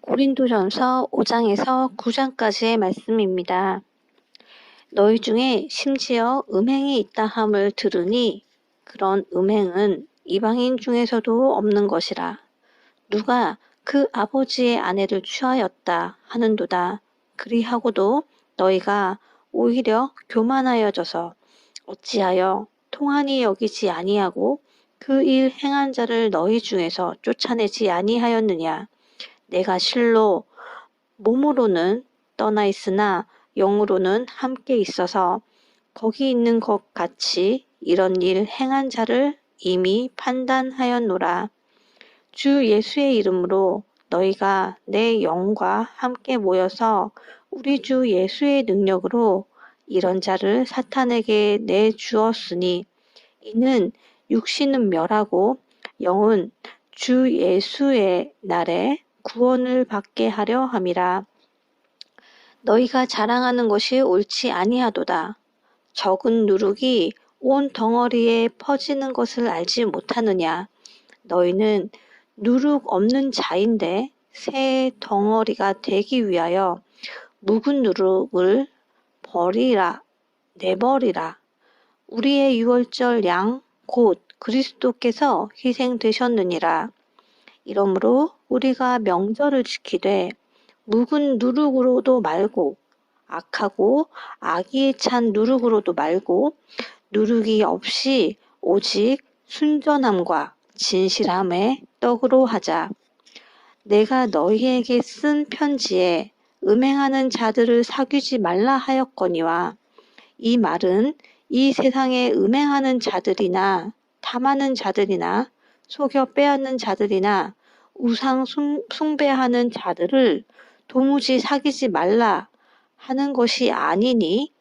고린도전서 5장에서 9장까지의 말씀입니다. 너희 중에 심지어 음행이 있다 함을 들으니 그런 음행은 이방인 중에서도 없는 것이라. 누가 그 아버지의 아내를 취하였다 하는도다. 그리하고도 너희가 오히려 교만하여져서 어찌하여 통한이 여기지 아니하고 그 일 행한 자를 너희 중에서 쫓아내지 아니하였느냐. 내가 실로 몸으로는 떠나 있으나 영으로는 함께 있어서 거기 있는 것 같이 이런 일 행한 자를 이미 판단하였노라. 주 예수의 이름으로 너희가 내 영과 함께 모여서 우리 주 예수의 능력으로 이런 자를 사탄에게 내주었으니 이는 육신은 멸하고 영은 주 예수의 날에 구원을 받게 하려 함이라. 너희가 자랑하는 것이 옳지 아니하도다. 적은 누룩이 온 덩어리에 퍼지는 것을 알지 못하느냐. 너희는 누룩 없는 자인데 새 덩어리가 되기 위하여 묵은 누룩을 내버리라. 우리의 유월절 양 곧 그리스도께서 희생되셨느니라. 이러므로 우리가 명절을 지키되 묵은 누룩으로도 말고 악하고 악의에 찬 누룩으로도 말고 누룩이 없이 오직 순전함과 진실함의 떡으로 하자. 내가 너희에게 쓴 편지에 음행하는 자들을 사귀지 말라 하였거니와 이 말은 이 세상에 음행하는 자들이나 탐하는 자들이나 속여 빼앗는 자들이나 우상 숭배하는 자들을 도무지 사귀지 말라 하는 것이 아니니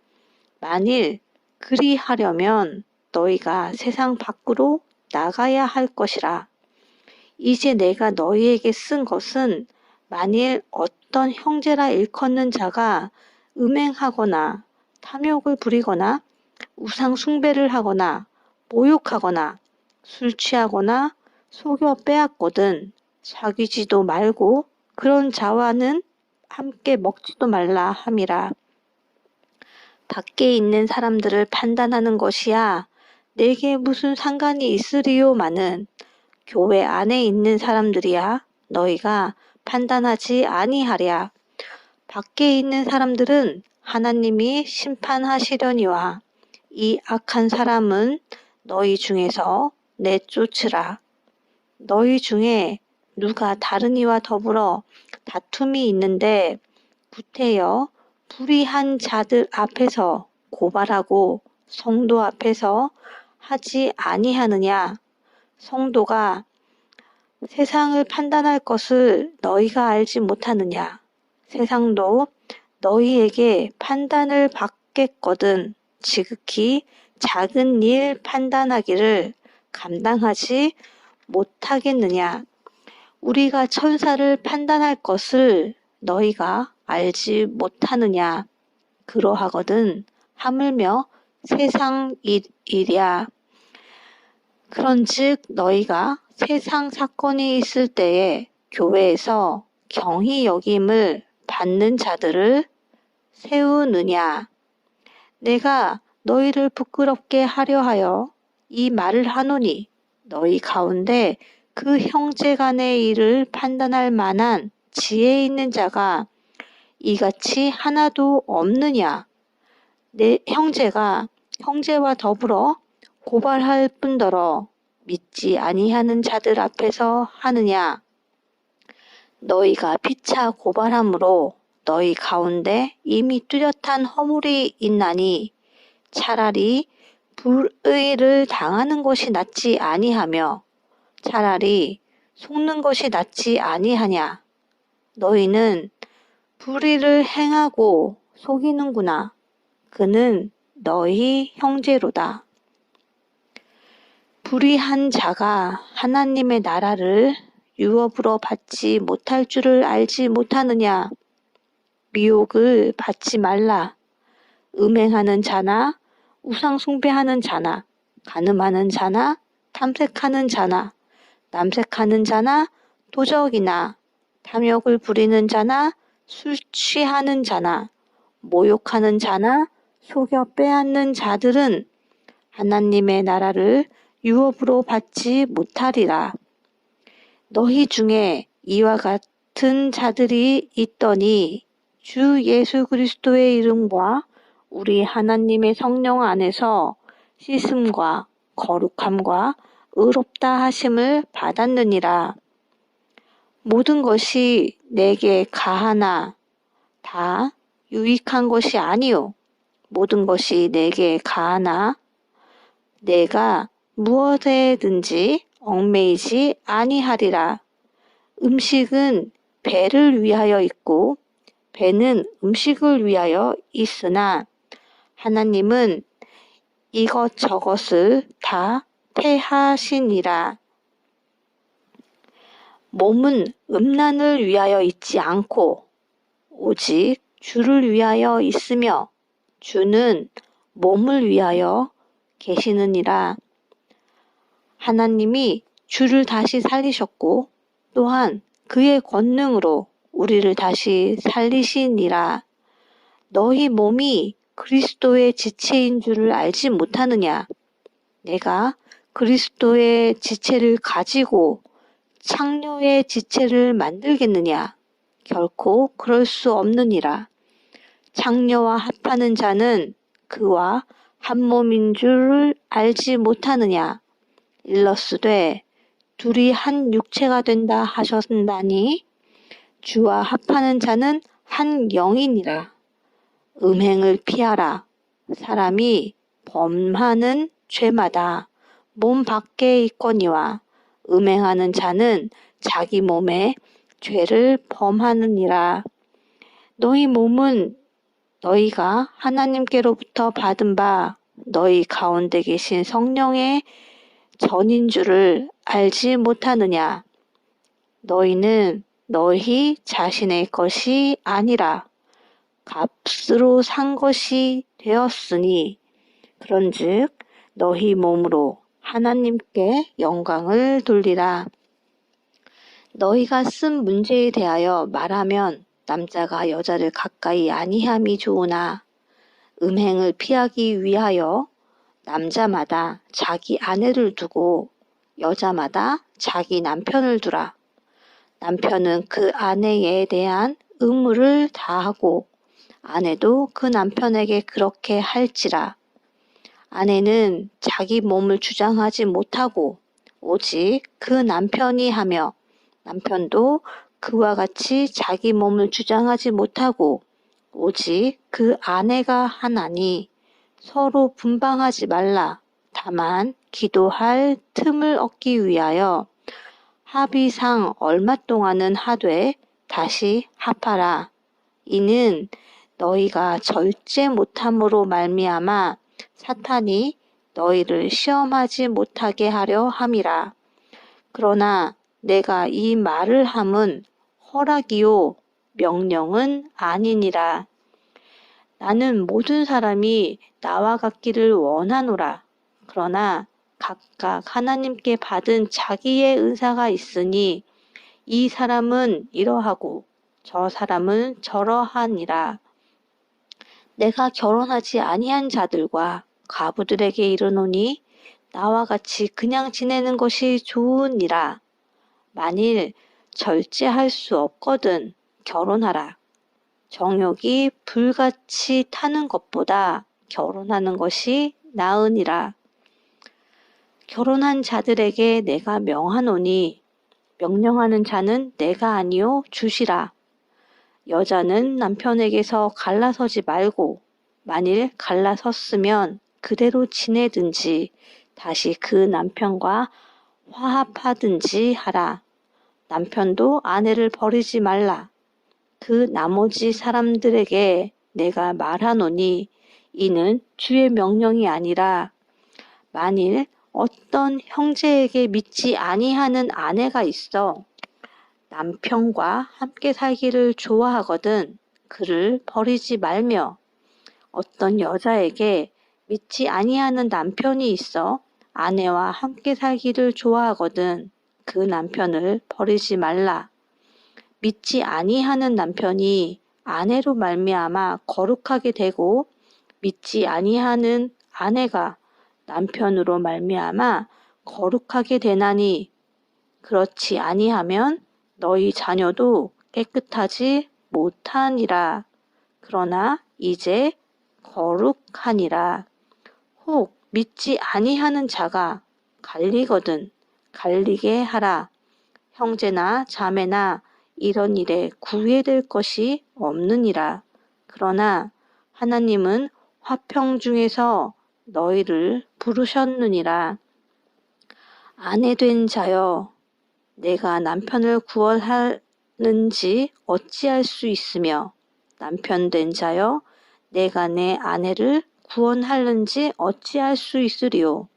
만일 그리하려면 너희가 세상 밖으로 나가야 할 것이라. 이제 내가 너희에게 쓴 것은 만일 어떤 형제라 일컫는 자가 음행하거나 탐욕을 부리거나 우상 숭배를 하거나 모욕하거나 술 취하거나 속여 빼앗거든 사귀지도 말고 그런 자와는 함께 먹지도 말라 함이라. 밖에 있는 사람들을 판단하는 것이야 내게 무슨 상관이 있으리요마는 교회 안에 있는 사람들이야 너희가 판단하지 아니하랴. 밖에 있는 사람들은 하나님이 심판하시려니와 이 악한 사람은 너희 중에서 내쫓으라. 너희 중에 누가 다른 이와 더불어 다툼이 있는데 구태여 불의한 자들 앞에서 고발하고 성도 앞에서 하지 아니하느냐. 성도가 세상을 판단할 것을 너희가 알지 못하느냐. 세상도 너희에게 판단을 받겠거든 지극히 작은 일 판단하기를 감당하지 못하겠느냐. 우리가 천사를 판단할 것을 너희가 알지 못하느냐. 그러하거든 하물며 세상 일이야. 그런즉 너희가 세상 사건이 있을 때에 교회에서 경히 여김을 받는 자들을 세우느냐. 내가 너희를 부끄럽게 하려 하여 이 말을 하노니 너희 가운데 그 형제 간의 일을 판단할 만한 지혜 있는 자가 이같이 하나도 없느냐. 내 형제가 형제와 더불어 고발할 뿐더러 믿지 아니하는 자들 앞에서 하느냐. 너희가 피차 고발함으로 너희 가운데 이미 뚜렷한 허물이 있나니 차라리 불의를 당하는 것이 낫지 아니하며 차라리 속는 것이 낫지 아니하냐. 너희는 불의를 행하고 속이는구나. 그는 너희 형제로다. 불의한 자가 하나님의 나라를 유업으로 받지 못할 줄을 알지 못하느냐. 미혹을 받지 말라. 음행하는 자나 우상 숭배하는 자나 간음하는 자나 탐색하는 자나 남색하는 자나 도적이나 탐욕을 부리는 자나 술 취하는 자나 모욕하는 자나 속여 빼앗는 자들은 하나님의 나라를 유업으로 받지 못하리라. 너희 중에 이와 같은 자들이 있더니 주 예수 그리스도의 이름과 우리 하나님의 성령 안에서 씻음과 거룩함과 의롭다 하심을 받았느니라. 모든 것이 내게 가하나 다 유익한 것이 아니요 모든 것이 내게 가하나 내가 무엇에든지 얽매이지 아니하리라. 음식은 배를 위하여 있고 배는 음식을 위하여 있으나 하나님은 이것저것을 다 패하시니라. 몸은 음란을 위하여 있지 않고 오직 주를 위하여 있으며 주는 몸을 위하여 계시느니라. 하나님이 주를 다시 살리셨고 또한 그의 권능으로 우리를 다시 살리시니라. 너희 몸이 그리스도의 지체인 줄을 알지 못하느냐? 내가 그리스도의 지체를 가지고 창녀의 지체를 만들겠느냐? 결코 그럴 수 없느니라. 창녀와 합하는 자는 그와 한 몸인 줄을 알지 못하느냐? 일러스되 둘이 한 육체가 된다 하셨나니 주와 합하는 자는 한 영이니라. 음행을 피하라. 사람이 범하는 죄마다 몸 밖에 있거니와 음행하는 자는 자기 몸에 죄를 범하느니라. 너희 몸은 너희가 하나님께로부터 받은 바 너희 가운데 계신 성령의 전인 줄을 알지 못하느냐? 너희는 너희 자신의 것이 아니라 값으로 산 것이 되었으니 그런즉 너희 몸으로 하나님께 영광을 돌리라. 너희가 쓴 문제에 대하여 말하면 남자가 여자를 가까이 아니함이 좋으나 음행을 피하기 위하여 남자마다 자기 아내를 두고 여자마다 자기 남편을 두라. 남편은 그 아내에 대한 의무를 다하고 아내도 그 남편에게 그렇게 할지라. 아내는 자기 몸을 주장하지 못하고 오직 그 남편이 하며 남편도 그와 같이 자기 몸을 주장하지 못하고 오직 그 아내가 하나니 서로 분방하지 말라. 다만 기도할 틈을 얻기 위하여 합의상 얼마 동안은 하되 다시 합하라. 이는 너희가 절제 못함으로 말미암아 사탄이 너희를 시험하지 못하게 하려 함이라. 그러나 내가 이 말을 함은 허락이요 명령은 아니니라. 나는 모든 사람이 나와 같기를 원하노라. 그러나 각각 하나님께 받은 자기의 은사가 있으니 이 사람은 이러하고 저 사람은 저러하니라. 내가 결혼하지 아니한 자들과 과부들에게 이르노니 나와 같이 그냥 지내는 것이 좋으니라. 만일 절제할 수 없거든 결혼하라. 정욕이 불같이 타는 것보다 결혼하는 것이 나으니라. 결혼한 자들에게 내가 명하노니 명령하는 자는 내가 아니요 주시라. 여자는 남편에게서 갈라서지 말고 만일 갈라섰으면 그대로 지내든지 다시 그 남편과 화합하든지 하라. 남편도 아내를 버리지 말라. 그 나머지 사람들에게 내가 말하노니 이는 주의 명령이 아니라 만일 어떤 형제에게 믿지 아니하는 아내가 있어 남편과 함께 살기를 좋아하거든 그를 버리지 말며 어떤 여자에게 믿지 아니하는 남편이 있어 아내와 함께 살기를 좋아하거든 그 남편을 버리지 말라. 믿지 아니하는 남편이 아내로 말미암아 거룩하게 되고 믿지 아니하는 아내가 남편으로 말미암아 거룩하게 되나니 그렇지 아니하면 너희 자녀도 깨끗하지 못하니라. 그러나 이제 거룩하니라. 혹 믿지 아니하는 자가 갈리거든 갈리게 하라. 형제나 자매나 이런 일에 구애될 것이 없느니라. 그러나 하나님은 화평 중에서 너희를 부르셨느니라. 아내 된 자여, 내가 남편을 구원하는지 어찌할 수 있으며 남편 된 자여, 내가 내 아내를 구원하는지 어찌할 수 있으리요.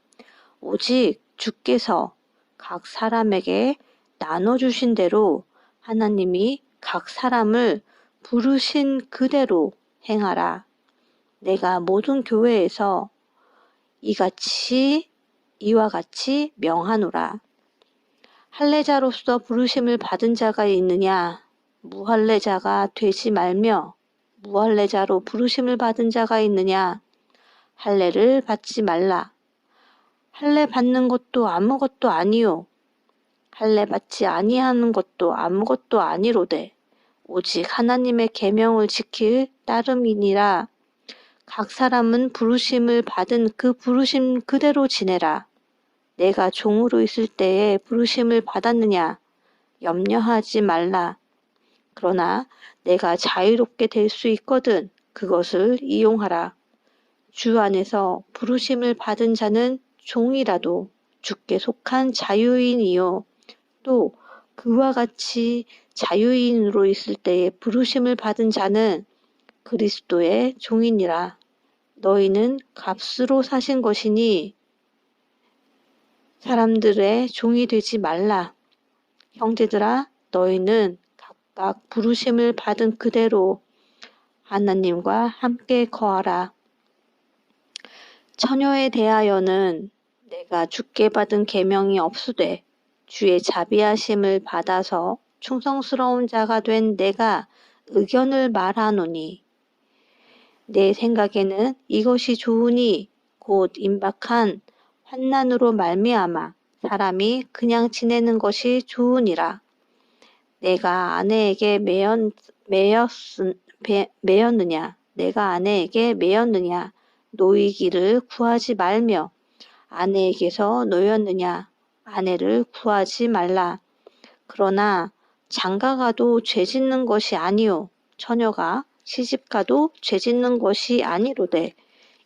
오직 주께서 각 사람에게 나눠주신 대로 하나님이 각 사람을 부르신 그대로 행하라. 내가 모든 교회에서 이와 같이 명하노라. 할례자로서 부르심을 받은 자가 있느냐? 무할례자가 되지 말며 무할례자로 부르심을 받은 자가 있느냐? 할례를 받지 말라. 할례 받는 것도 아무것도 아니요. 할례 받지 아니하는 것도 아무것도 아니로되 오직 하나님의 계명을 지킬 따름이니라. 각 사람은 부르심을 받은 그 부르심 그대로 지내라. 내가 종으로 있을 때에 부르심을 받았느냐? 염려하지 말라. 그러나 내가 자유롭게 될 수 있거든 그것을 이용하라. 주 안에서 부르심을 받은 자는 종이라도 주께 속한 자유인이요. 또 그와 같이 자유인으로 있을 때에 부르심을 받은 자는 그리스도의 종이니라. 너희는 값으로 사신 것이니 사람들의 종이 되지 말라. 형제들아, 너희는 각각 부르심을 받은 그대로 하나님과 함께 거하라. 처녀에 대하여는 내가 주께 받은 계명이 없으되 주의 자비하심을 받아서 충성스러운 자가 된 내가 의견을 말하노니 내 생각에는 이것이 좋으니 곧 임박한 환난으로 말미암아 사람이 그냥 지내는 것이 좋으니라. 내가 아내에게 매였느냐? 내가 아내에게 매였느냐? 노이기를 구하지 말며 아내에게서 노였느냐? 아내를 구하지 말라. 그러나 장가가도 죄짓는 것이 아니요 처녀가 시집가도 죄짓는 것이 아니로되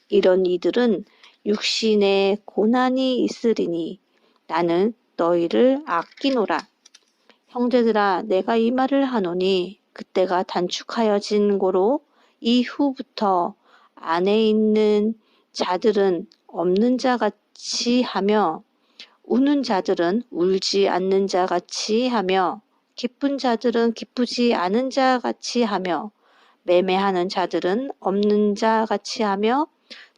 이런 이들은 육신에 고난이 있으리니 나는 너희를 아끼노라. 형제들아 내가 이 말을 하노니 그때가 단축하여진 고로 이후부터 안에 있는 자들은 없는 자 같이 하며 우는 자들은 울지 않는 자 같이 하며 기쁜 자들은 기쁘지 않은 자 같이 하며 매매하는 자들은 없는 자 같이 하며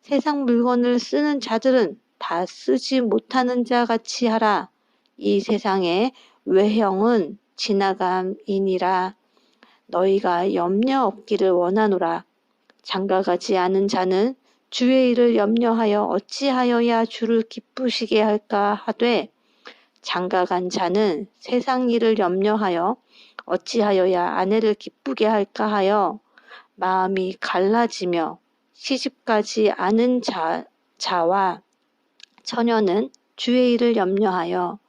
세상 물건을 쓰는 자들은 다 쓰지 못하는 자 같이 하라. 이 세상의 외형은 지나감이니라. 너희가 염려 없기를 원하노라. 장가가지 않은 자는 주의 일을 염려하여 어찌하여야 주를 기쁘시게 할까 하되 장가간 자는 세상 일을 염려하여 어찌하여야 아내를 기쁘게 할까 하여 마음이 갈라지며 시집가지 않은 자와 처녀는 주의 일을 염려하여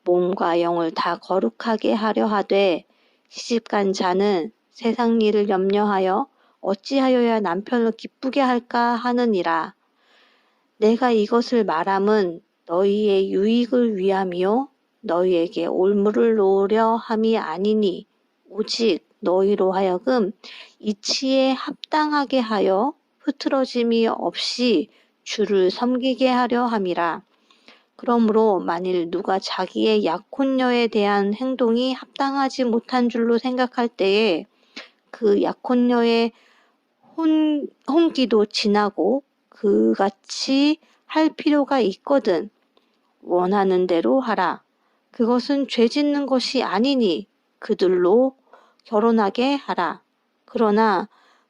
몸과 영을 다 거룩하게 하려 하되 시집간 자는 세상 일을 염려하여 어찌하여야 남편을 기쁘게 할까 하느니라. 내가 이것을 말함은 너희의 유익을 위함이요 너희에게 올무를 놓으려 함이 아니니 오직 너희로 하여금 이치에 합당하게 하여 흐트러짐이 없이 주를 섬기게 하려 함이라. 그러므로 만일 누가 자기의 약혼녀에 대한 행동이 합당하지 못한 줄로 생각할 때에 그 약혼녀의 혼기도 지나고 그같이 할 필요가 있거든. 원하는 대로 하라. 그것은 죄 짓는 것이 아니니 그들로 결혼하게 하라. 그러나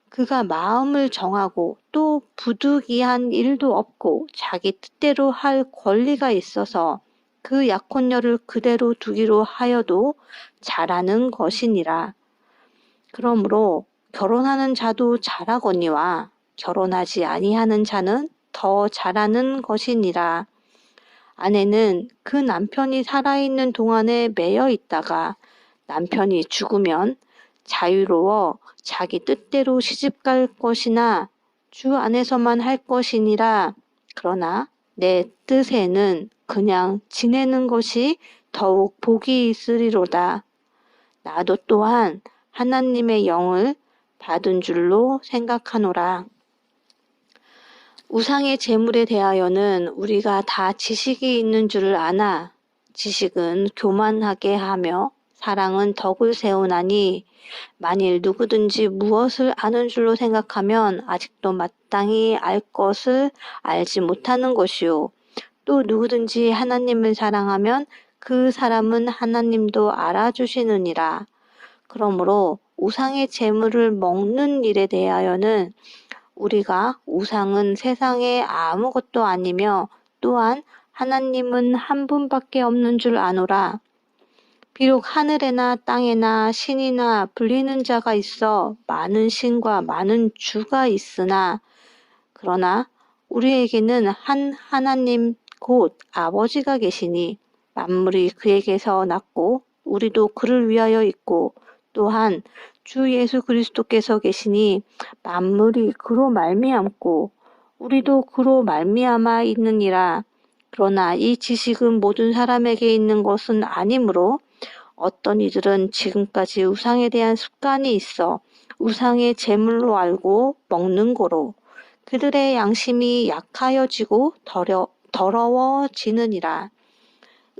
그가 마음을 정하고 또 부득이한 일도 없고 자기 뜻대로 할 권리가 있어서 그 약혼녀를 그대로 두기로 하여도 잘하는 것이니라. 그러므로 결혼하는 자도 잘하거니와 결혼하지 아니하는 자는 더 잘하는 것이니라. 아내는 그 남편이 살아있는 동안에 매여 있다가 남편이 죽으면 자유로워 자기 뜻대로 시집갈 것이나 주 안에서만 할 것이니라. 그러나 내 뜻에는 그냥 지내는 것이 더욱 복이 있으리로다. 나도 또한 하나님의 영을 받은 줄로 생각하노라. 우상의 제물에 대하여는 우리가 다 지식이 있는 줄을 아나 지식은 교만하게 하며 사랑은 덕을 세우나니 만일 누구든지 무엇을 아는 줄로 생각하면 아직도 마땅히 알 것을 알지 못하는 것이요. 또 누구든지 하나님을 사랑하면 그 사람은 하나님도 알아주시느니라. 그러므로 우상의 제물을 먹는 일에 대하여는 우리가 우상은 세상에 아무것도 아니며 또한 하나님은 한 분밖에 없는 줄 아노라. 비록 하늘에나 땅에나 신이나 불리는 자가 있어 많은 신과 많은 주가 있으나 그러나 우리에게는 한 하나님 곧 아버지가 계시니 만물이 그에게서 났고 우리도 그를 위하여 있고 또한 주 예수 그리스도께서 계시니 만물이 그로 말미암고 우리도 그로 말미암아 있느니라. 그러나 이 지식은 모든 사람에게 있는 것은 아니므로 어떤 이들은 지금까지 우상에 대한 습관이 있어 우상의 제물로 알고 먹는 거로 그들의 양심이 약하여지고 더러워지느니라.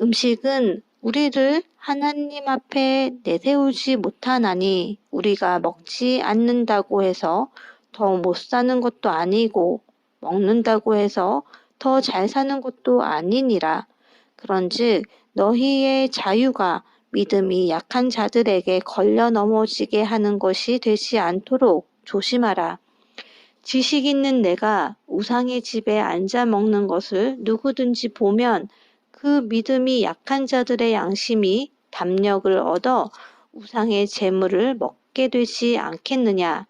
음식은 우리를 하나님 앞에 내세우지 못하나니 우리가 먹지 않는다고 해서 더 못 사는 것도 아니고 먹는다고 해서 더 잘 사는 것도 아니니라. 그런즉 너희의 자유가 믿음이 약한 자들에게 걸려 넘어지게 하는 것이 되지 않도록 조심하라. 지식 있는 내가 우상의 집에 앉아 먹는 것을 누구든지 보면 그 믿음이 약한 자들의 양심이 담력을 얻어 우상의 재물을 먹게 되지 않겠느냐.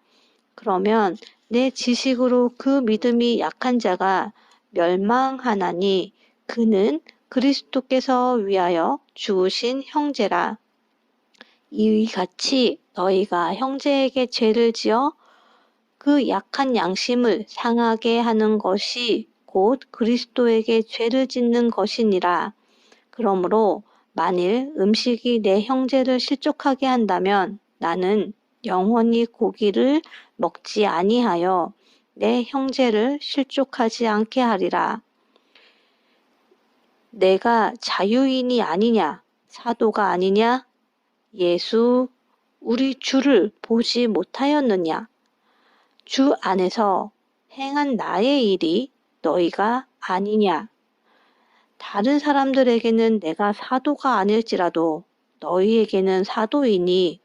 그러면 내 지식으로 그 믿음이 약한 자가 멸망하나니 그는 그리스도께서 위하여 죽으신 형제라. 이와 같이 너희가 형제에게 죄를 지어 그 약한 양심을 상하게 하는 것이 곧 그리스도에게 죄를 짓는 것이니라. 그러므로 만일 음식이 내 형제를 실족하게 한다면 나는 영원히 고기를 먹지 아니하여 내 형제를 실족하지 않게 하리라. 내가 자유인이 아니냐? 사도가 아니냐? 예수 우리 주를 보지 못하였느냐? 주 안에서 행한 나의 일이 너희가 아니냐? 다른 사람들에게는 내가 사도가 아닐지라도 너희에게는 사도이니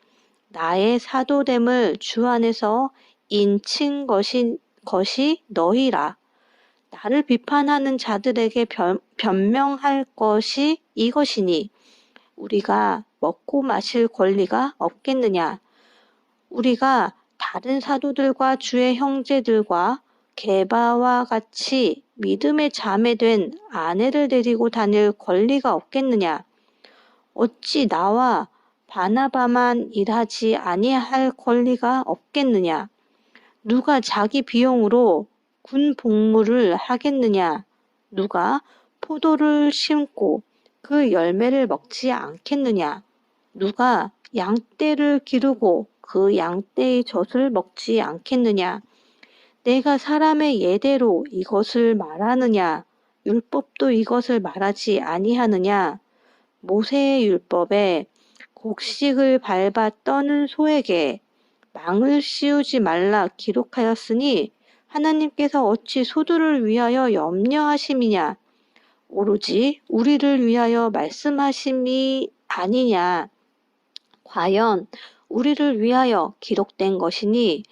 나의 사도됨을 주 안에서 인친 것이 너희라. 나를 비판하는 자들에게 변명할 것이 이것이니 우리가 먹고 마실 권리가 없겠느냐? 우리가 다른 사도들과 주의 형제들과 게바와 같이 믿음의 자매된 아내를 데리고 다닐 권리가 없겠느냐? 어찌 나와 바나바만 일하지 아니할 권리가 없겠느냐? 누가 자기 비용으로 군 복무를 하겠느냐? 누가 포도를 심고 그 열매를 먹지 않겠느냐? 누가 양떼를 기르고 그 양떼의 젖을 먹지 않겠느냐? 내가 사람의 예대로 이것을 말하느냐? 율법도 이것을 말하지 아니하느냐? 모세의 율법에 곡식을 밟아 떠는 소에게 망을 씌우지 말라 기록하였으니 하나님께서 어찌 소들을 위하여 염려하심이냐? 오로지 우리를 위하여 말씀하심이 아니냐? 과연 우리를 위하여 기록된 것이니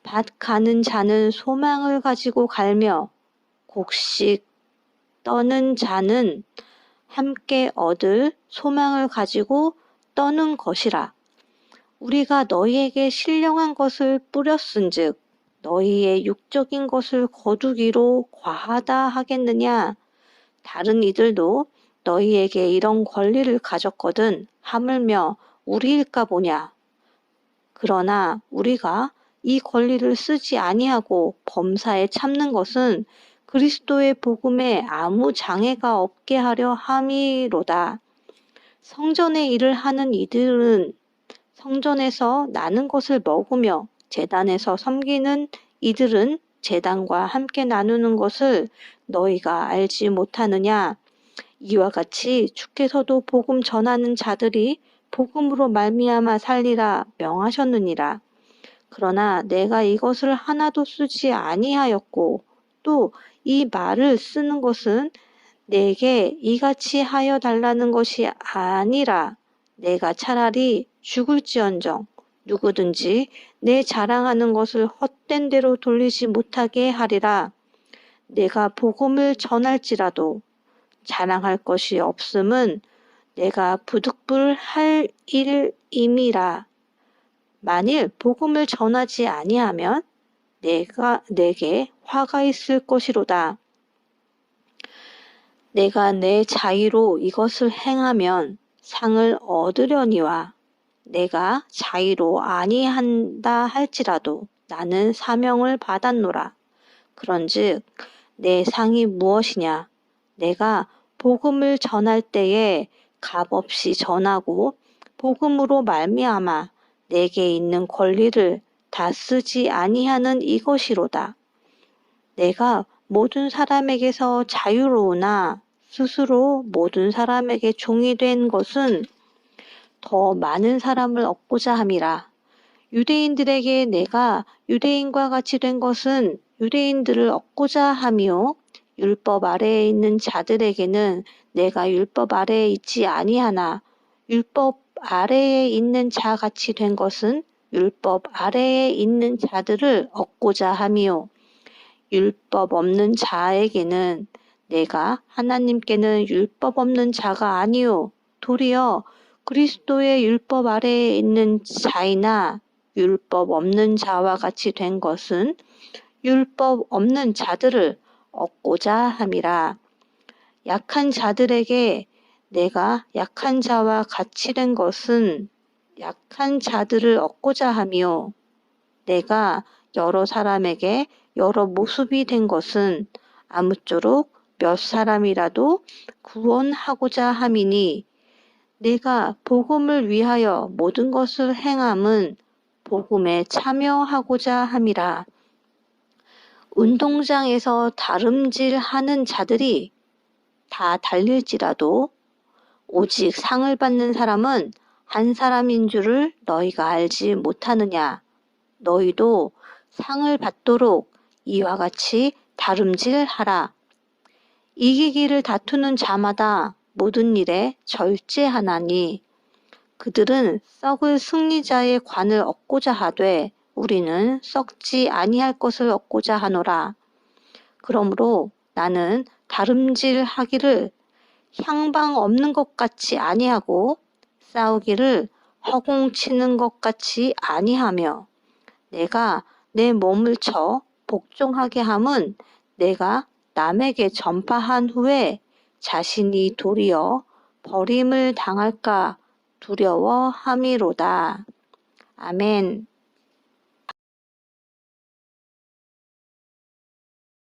밭 가는 자는 소망을 가지고 갈며 곡식 떠는 자는 함께 얻을 소망을 가지고 떠는 것이라. 우리가 너희에게 신령한 것을 뿌렸은즉 너희의 육적인 것을 거두기로 과하다 하겠느냐. 다른 이들도 너희에게 이런 권리를 가졌거든 하물며 우리일까 보냐. 그러나 우리가 이 권리를 쓰지 아니하고 범사에 참는 것은 그리스도의 복음에 아무 장애가 없게 하려 함이로다. 성전의 일을 하는 이들은 성전에서 나는 것을 먹으며 제단에서 섬기는 이들은 제단과 함께 나누는 것을 너희가 알지 못하느냐. 이와 같이 주께서도 복음 전하는 자들이 복음으로 말미암아 살리라 명하셨느니라. 그러나 내가 이것을 하나도 쓰지 아니하였고 또 이 말을 쓰는 것은 내게 이같이 하여 달라는 것이 아니라 내가 차라리 죽을지언정 누구든지 내 자랑하는 것을 헛된 대로 돌리지 못하게 하리라. 내가 복음을 전할지라도 자랑할 것이 없음은 내가 부득불할 일임이라. 만일 복음을 전하지 아니하면 내게 화가 있을 것이로다. 내가 내 자의로 이것을 행하면 상을 얻으려니와 내가 자의로 아니한다 할지라도 나는 사명을 받았노라. 그런즉 내 상이 무엇이냐? 내가 복음을 전할 때에 값없이 전하고 복음으로 말미암아 내게 있는 권리를 다 쓰지 아니하는 이것이로다. 내가 모든 사람에게서 자유로우나 스스로 모든 사람에게 종이 된 것은 더 많은 사람을 얻고자 함이라. 유대인들에게 내가 유대인과 같이 된 것은 유대인들을 얻고자 함이요 율법 아래에 있는 자들에게는 내가 율법 아래에 있지 아니하나 율법 아래에 있는 자 같이 된 것은 율법 아래에 있는 자들을 얻고자 함이요 율법 없는 자에게는 내가 하나님께는 율법 없는 자가 아니요 도리어 그리스도의 율법 아래에 있는 자이나 율법 없는 자와 같이 된 것은 율법 없는 자들을 얻고자 함이라. 약한 자들에게 내가 약한 자와 같이 된 것은 약한 자들을 얻고자 하며 내가 여러 사람에게 여러 모습이 된 것은 아무쪼록 몇 사람이라도 구원하고자 함이니 내가 복음을 위하여 모든 것을 행함은 복음에 참여하고자 함이라. 운동장에서 다름질하는 자들이 다 달릴지라도 오직 상을 받는 사람은 한 사람인 줄을 너희가 알지 못하느냐. 너희도 상을 받도록 이와 같이 다름질하라. 이기기를 다투는 자마다 모든 일에 절제하나니 그들은 썩을 승리자의 관을 얻고자 하되 우리는 썩지 아니할 것을 얻고자 하노라. 그러므로 나는 다름질하기를 향방 없는 것 같이 아니하고 싸우기를 허공치는 것 같이 아니하며 내가 내 몸을 쳐 복종하게 함은 내가 남에게 전파한 후에 자신이 도리어 버림을 당할까 두려워함이로다. 아멘.